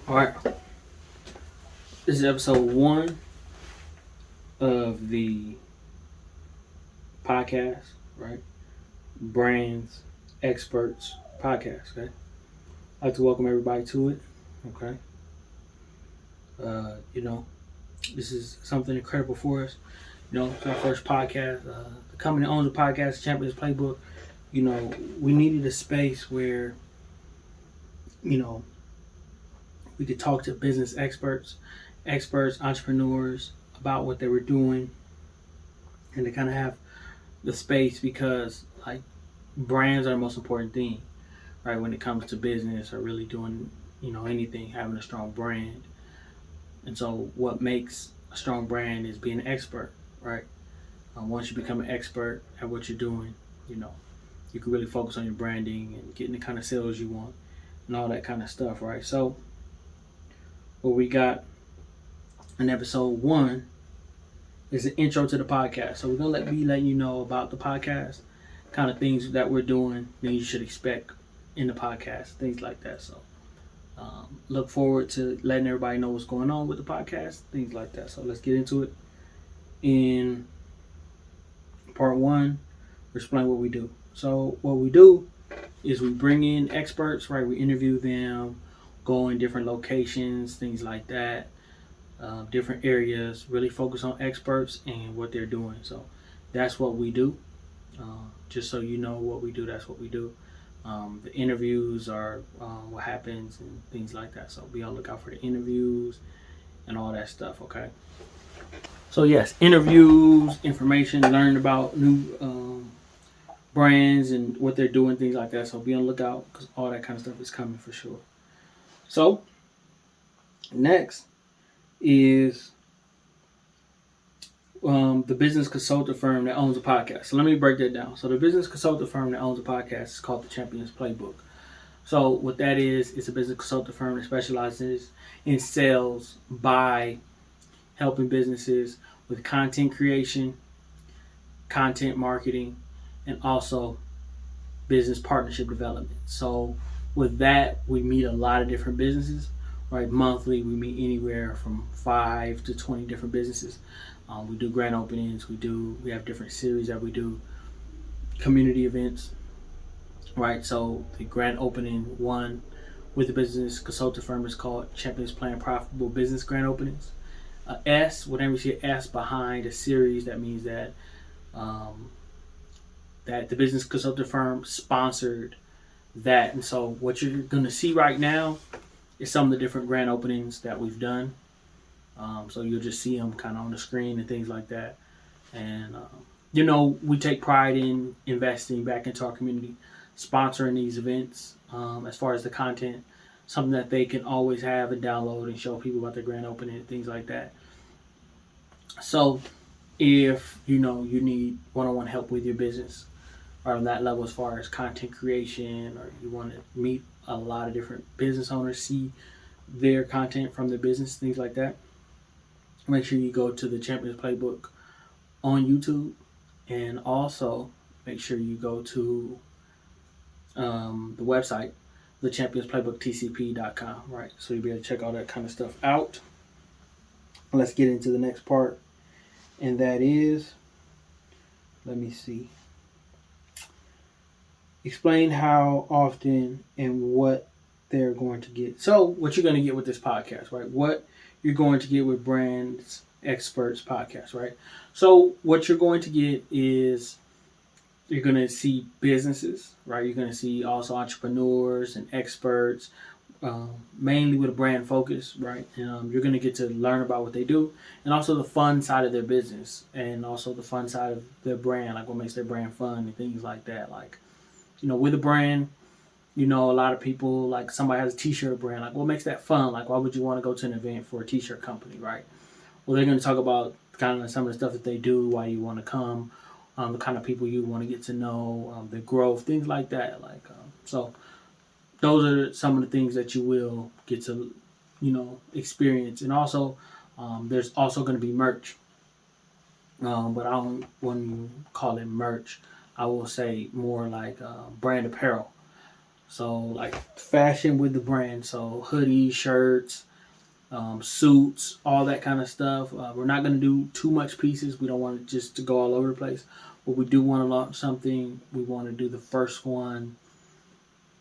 All right, this is episode 1 of the podcast, right? Brands, Experts podcast, okay? I'd like to welcome everybody to it, okay? You know, this is something incredible for us. It's our first podcast. The company that owns the podcast, Champions Playbook. We needed a space where, you know, we could talk to business experts, entrepreneurs about what they were doing, and to kind of have the space because like brands are the most important thing, right? When it comes to business or really doing, anything, having a strong brand. And so what makes a strong brand is being an expert, right? Once you become an expert at what you're doing, you know, you can really focus on your branding and getting the kind of sales you want and all that kind of stuff, right? So what we got in episode 1 is an intro to the podcast. So we're gonna be letting you know about the podcast, kind of things that we're doing, things you should expect in the podcast, things like that. So look forward to letting everybody know what's going on with the podcast, things like that. So let's get into it. In part 1, we're explaining what we do. So what we do is we bring in experts, right? We interview them, go in different locations, things like that. Different areas, really focus on experts and what they're doing. So that's what we do. Just so you know what we do, that's what we do. The interviews are what happens and things like that. So be on the lookout for the interviews and all that stuff, okay? So, yes, interviews, information, learn about new brands and what they're doing, things like that. So be on the lookout because all that kind of stuff is coming for sure. So, next is the business consultant firm that owns a podcast. So let me break that down. So the business consultant firm that owns a podcast is called the Champions Playbook. So what that is, it's a business consultant firm that specializes in sales by helping businesses with content creation, content marketing, and also business partnership development. So with that, we meet a lot of different businesses. Right, monthly we meet anywhere from 5 to 20 different businesses. We do grand openings. We have different series that we do, community events. Right, so the grand opening one with the business consulting firm is called Champions Plan Profitable Business Grand Openings. Whenever you see an S behind a series, that means that that the business consulting firm sponsored that. And so what you're going to see right now is some of the different grand openings that we've done. So you'll just see them kind of on the screen and things like that. And, we take pride in investing back into our community, sponsoring these events as far as the content, something that they can always have and download and show people about their grand opening and things like that. So if, you need one-on-one help with your business or on that level as far as content creation, or you want to meet a lot of different business owners, see their content from their business, things like that, make sure you go to the Champions Playbook on YouTube, and also make sure you go to the website, thechampionsplaybooktcp.com, right? So you'll be able to check all that kind of stuff out. Let's get into the next part, and that is, let me see, explain how often and what they're going to get. So what you're going to get with this podcast, right? What you're going to get with Brands Experts podcast, right? So what you're going to get is you're going to see businesses, right? You're going to see also entrepreneurs and experts, mainly with a brand focus, right? You're going to get to learn about what they do, and also the fun side of their business, and also the fun side of their brand, like what makes their brand fun and things like that. Like, with a brand, a lot of people, like somebody has a t-shirt brand, like what makes that fun? Like, why would you want to go to an event for a t-shirt company, right? Well, they're going to talk about kind of some of the stuff that they do, why you want to come, the kind of people you want to get to know, their growth, things like that. Like, so those are some of the things that you will get to, experience. And also, there's also going to be merch. But I don't want to call it merch. I will say more like brand apparel. So like fashion with the brand. So hoodies, shirts, suits, all that kind of stuff. We're not going to do too much pieces. We don't want it just to go all over the place. But we do want to launch something. We want to do the first one.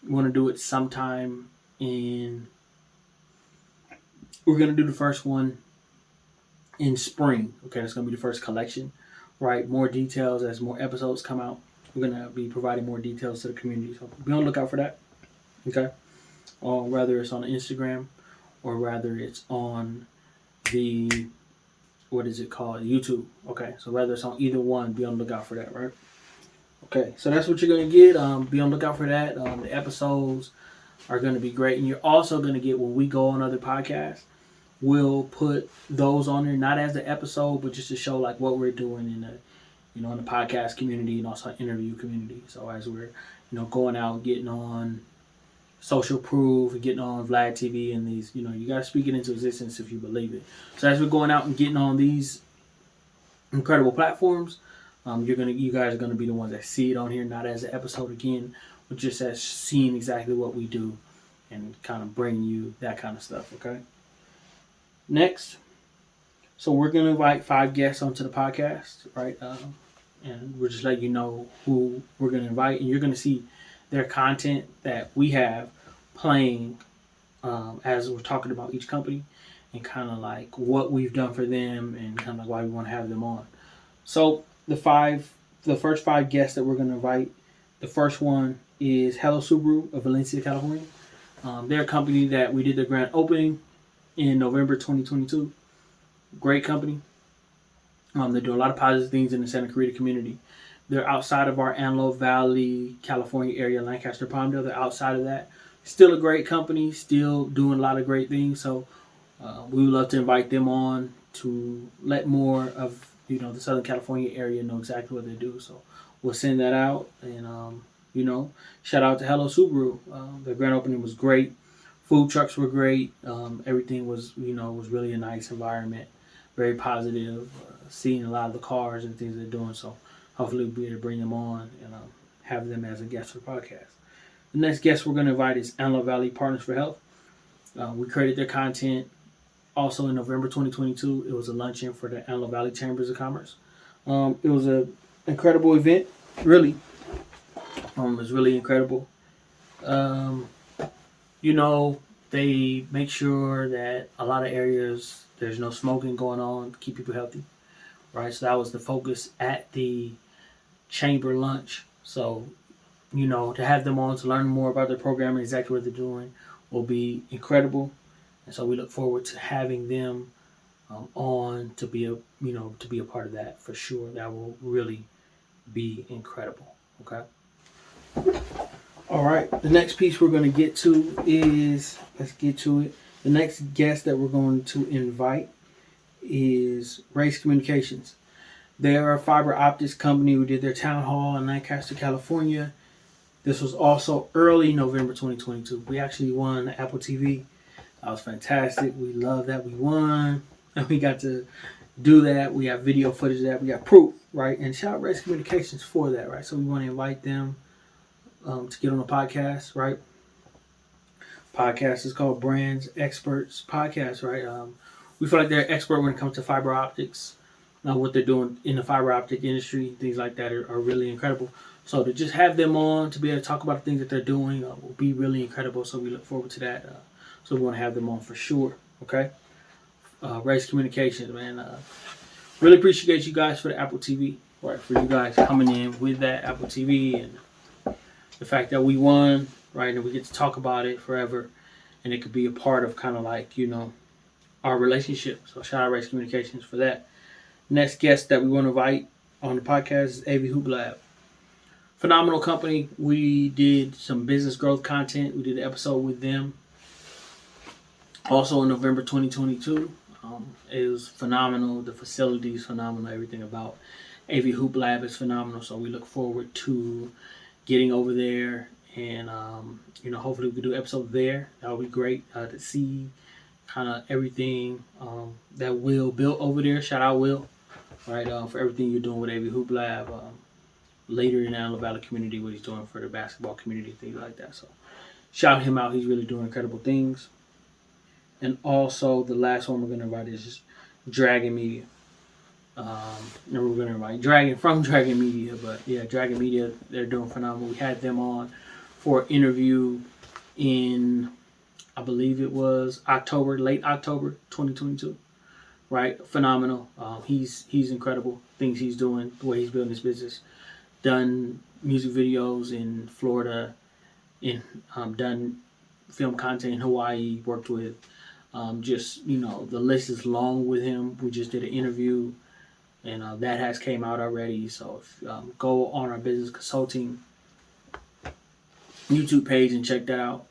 We want to do it sometime in. We're going to do the first one in spring. Okay, that's going to be the first collection. Right, more details as more episodes come out. We're going to be providing more details to the community. So be on the lookout for that. Okay, or whether it's on Instagram or rather it's on the, what is it called, YouTube. Okay, so whether it's on either one, be on the lookout for that, right? Okay, so that's what you're going to get. Be on the lookout for that. The episodes are going to be great, and you're also going to get, when we go on other podcasts, we'll put those on there, not as the episode, but just to show like what we're doing in the, in the podcast community and also interview community. So as we're, going out, getting on Social Proof, and getting on Vlad TV, and these, you got to speak it into existence if you believe it. So as we're going out and getting on these incredible platforms, you guys are gonna be the ones that see it on here, not as an episode again, but just as seeing exactly what we do and kind of bringing you that kind of stuff. Okay. Next, so we're gonna invite 5 guests onto the podcast, right? And we're just letting you know who we're gonna invite, and you're gonna see their content that we have playing as we're talking about each company and kind of like what we've done for them and kind of like why we want to have them on. So the first 5 guests that we're going to invite, the first one is Hello Subaru of Valencia, California. They're a company that we did their grand opening in November 2022. Great company. They do a lot of positive things in the Santa Clarita community. They're outside of our Antelope Valley, California area, Lancaster, Palmdale. They're outside of that. Still a great company, still doing a lot of great things. So we would love to invite them on to let more of the Southern California area know exactly what they do. So we'll send that out, and shout out to Hello Subaru. Their grand opening was great. Food trucks were great. Everything was was really a nice environment, very positive. Seeing a lot of the cars and things they're doing. So hopefully we'll be able to bring them on and have them as a guest for the podcast. The next guest we're going to invite is Antelope Valley Partners for Health. We created their content also in November 2022. It was a luncheon for the Antelope Valley Chambers of Commerce. It was an incredible event, really. It was really incredible. They make sure that a lot of areas there's no smoking going on to keep people healthy, right? So that was the focus at the chamber lunch. So, to have them on to learn more about their program and exactly what they're doing will be incredible. And so we look forward to having them on to be a part of that for sure. That will really be incredible. Okay. All right. The next piece we're going to get to is, let's get to it. The next guest that we're going to invite is Race Communications. They're a fiber optics company. We did their town hall in Lancaster, California. This was also early November 2022. We actually won Apple TV. That was fantastic. We love that we won. And we got to do that. We have video footage of that. We got proof, right? And shout out Race Communications for that, right? So we want to invite them to get on the podcast, right? Podcast is called Brands Experts Podcast, right? We feel like they're an expert when it comes to fiber optics. What they're doing in the fiber optic industry, things like that are really incredible. So to just have them on to be able to talk about the things that they're doing will be really incredible. So we look forward to that. So we want to have them on for sure. Okay. Race Communications, man. Really appreciate you guys for the Apple TV, right? For you guys coming in with that Apple TV and the fact that we won, right? And we get to talk about it forever, and it could be a part of kind of like our relationship. So shout out Race Communications for that. Next guest that we want to invite on the podcast is AV Hoop Lab. Phenomenal company. We did some business growth content. We did an episode with them. Also in November 2022. It was phenomenal. The facility is phenomenal. Everything about AV Hoop Lab is phenomenal. So we look forward to getting over there and, hopefully we can do an episode there. That would be great to see kind of everything that Will built over there. Shout out Will, right, for everything you're doing with AV Hoop Lab. Later in the Antelope Valley community, what he's doing for the basketball community, things like that. So shout him out. He's really doing incredible things. And also, the last one we're going to invite is Dragon Media. And we're going to invite Dragon from Dragon Media. But yeah, Dragon Media, they're doing phenomenal. We had them on for an interview in, I believe it was late October 2022. Right? Phenomenal. He's incredible. Things he's doing, the way he's building his business. Done music videos in Florida, done film content in Hawaii, worked with the list is long with him. We just did an interview, and that has came out already. So if, go on our business consulting YouTube page and check that out.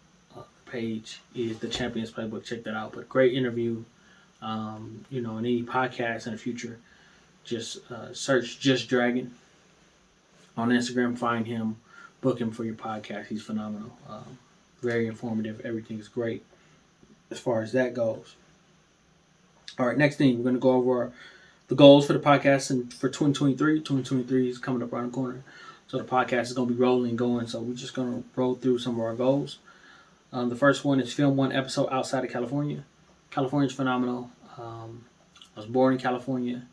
Page is the Champions Playbook. Check that out. But great interview. In any podcast in the future, just search Just Dragon on Instagram. Find him, book him for your podcast. He's phenomenal. Very informative. Everything is great as far as that goes. All right, next thing, we're going to go over the goals for the podcast and for 2023. 2023 is coming up around the corner. So the podcast is going to be rolling and going. So we're just going to roll through some of our goals. The first one is film 1 episode outside of California. California is phenomenal. I was born in California.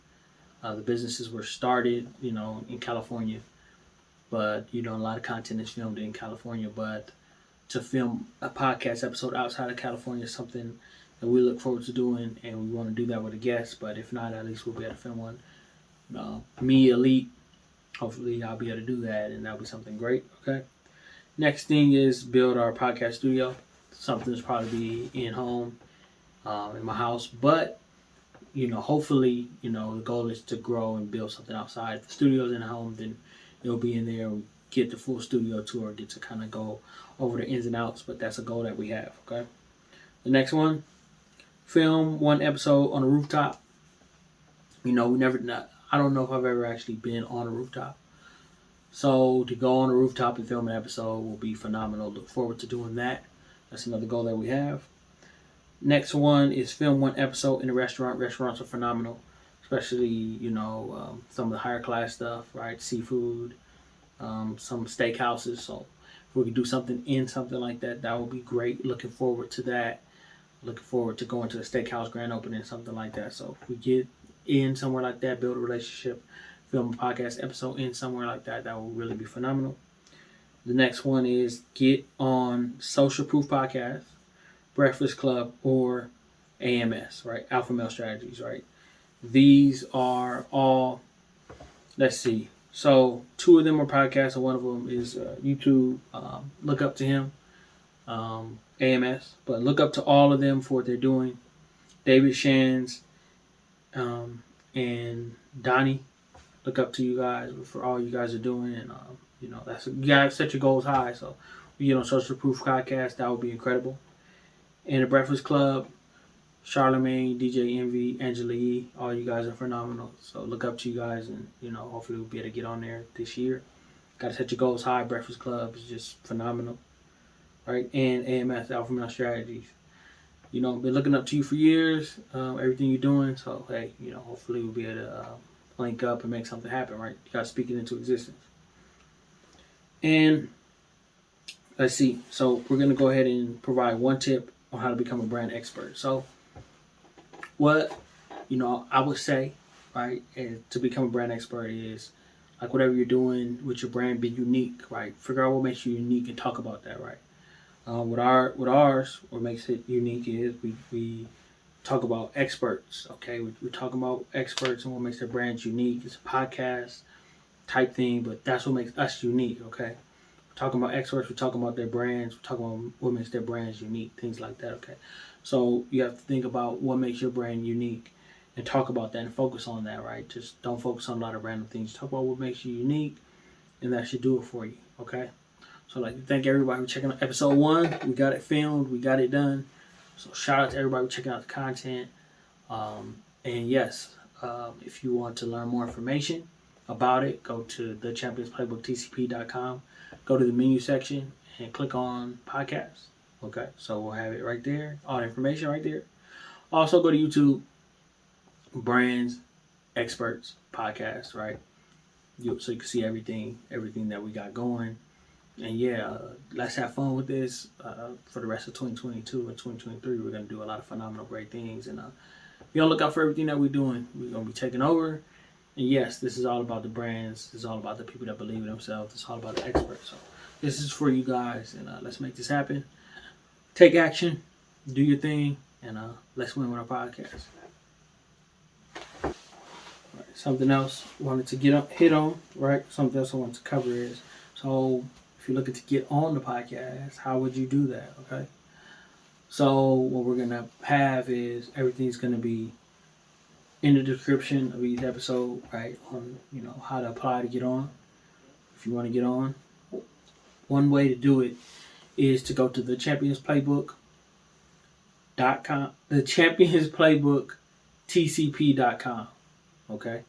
The businesses were started, in California. But, a lot of content is filmed in California. But to film a podcast episode outside of California is something that we look forward to doing, and we want to do that with a guest. But if not, at least we'll be able to film one. Me, Elite, hopefully I'll be able to do that, and that'll be something great. Okay. Next thing is build our podcast studio. Something that's probably be in home, in my house. But, hopefully, the goal is to grow and build something outside. If the studio's in the home, then it'll be in there. Get the full studio tour, get to kind of go over the ins and outs, but that's a goal that we have. Okay. The next one, film 1 episode on a rooftop. I don't know if I've ever actually been on a rooftop. So to go on a rooftop and film an episode will be phenomenal. Look forward to doing that. That's another goal that we have. Next one is film 1 episode in a restaurant. Restaurants are phenomenal, especially, some of the higher class stuff, right? Seafood, some steakhouses. So if we could do something in something like that, that would be great. Looking forward to that. Looking forward to going to the steakhouse grand opening, something like that. So if we get in somewhere like that, build a relationship, film a podcast episode in somewhere like that, that will really be phenomenal. The next one is get on Social Proof Podcast, Breakfast Club, or AMS, right? Alpha Male Strategies, right? These are all, let's see. So 2 of them are podcasts, and 1 of them is YouTube. Look up to him, AMS. But look up to all of them for what they're doing. David Shands and Donnie. Look up to you guys for all you guys are doing. And, you guys set your goals high. So we get on Social Proof Podcast. That would be incredible. And the Breakfast Club, Charlemagne, DJ Envy, Angela Yee, all you guys are phenomenal. So look up to you guys, and hopefully we'll be able to get on there this year. Got to set your goals high. Breakfast Club is just phenomenal, right? And AMS, Alpha Male Strategies. Been looking up to you for years. Everything you're doing. So hey, hopefully we'll be able to link up and make something happen, right? You got to speak it into existence. And let's see. So we're gonna go ahead and provide 1 tip on how to become a brand expert. So what I would say, right, to become a brand expert is, like, whatever you're doing with your brand, be unique, right? Figure out what makes you unique and talk about that, right? What makes it unique is we talk about experts, okay? We're talking about experts and what makes their brands unique. It's a podcast type thing, but that's what makes us unique, okay? We're talking about experts, we're talking about their brands, we're talking about what makes their brands unique, things like that, okay? So you have to think about what makes your brand unique and talk about that and focus on that, right? Just don't focus on a lot of random things. Talk about what makes you unique, and that should do it for you, okay? So I'd like to thank everybody for checking out episode 1. We got it filmed, we got it done. So shout out to everybody for checking out the content. And yes, if you want to learn more information about it, go to thechampionsplaybooktcp.com. Go to the menu section and click on podcasts. Okay, so we'll have it right there. All the information right there. Also go to YouTube, Brands Experts Podcast, right? So you can see everything that we got going. And yeah, let's have fun with this for the rest of 2022 and 2023. We're gonna do a lot of phenomenal, great things, and be on the lookout for everything that we're doing. We're gonna be taking over. And yes, this is all about the brands. This is all about the people that believe in themselves. It's all about the experts. So this is for you guys, and let's make this happen. Take action, do your thing, and let's win with our podcast. Right. Something else I wanted to hit on, right? Something else I wanted to cover is, so if you're looking to get on the podcast, how would you do that? Okay. So what we're gonna have is everything's gonna be in the description of each episode, right? On how to apply to get on. If you want to get on, one way to do it is to go to the championsplaybook.com, the championsplaybook tcp.com. Okay.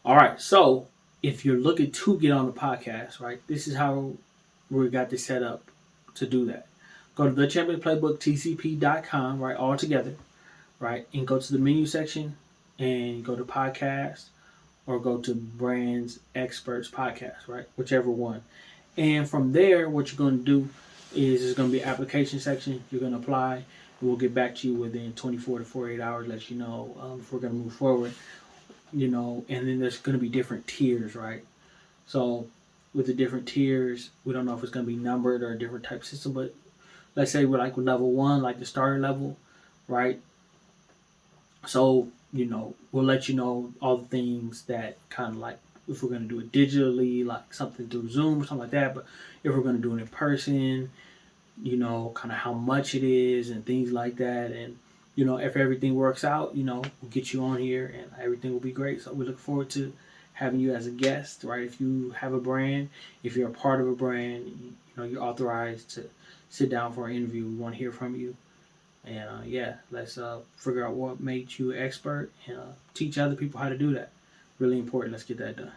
All right. So if you're looking to get on the podcast, right, this is how we got this set up to do that. Go to the championsplaybook tcp.com, right, all together, right, and go to the menu section and go to podcast or go to brands experts podcast, right, whichever one. And from there, what you're going to do is there's going to be an application section. You're going to apply. We'll get back to you within 24 to 48 hours, let you know if we're going to move forward. And then there's going to be different tiers, right? So with the different tiers, we don't know if it's going to be numbered or a different type system, but let's say we're like with level 1, like the starter level, right? So, we'll let you know all the things that kind of like if we're going to do it digitally, like something through Zoom or something like that. But if we're going to do it in person, kind of how much it is and things like that. And, if everything works out, we'll get you on here and everything will be great. So we look forward to having you as a guest, right? If you have a brand, if you're a part of a brand, you're authorized to sit down for an interview. We want to hear from you. And let's figure out what made you an expert and teach other people how to do that. Really important. Let's get that done.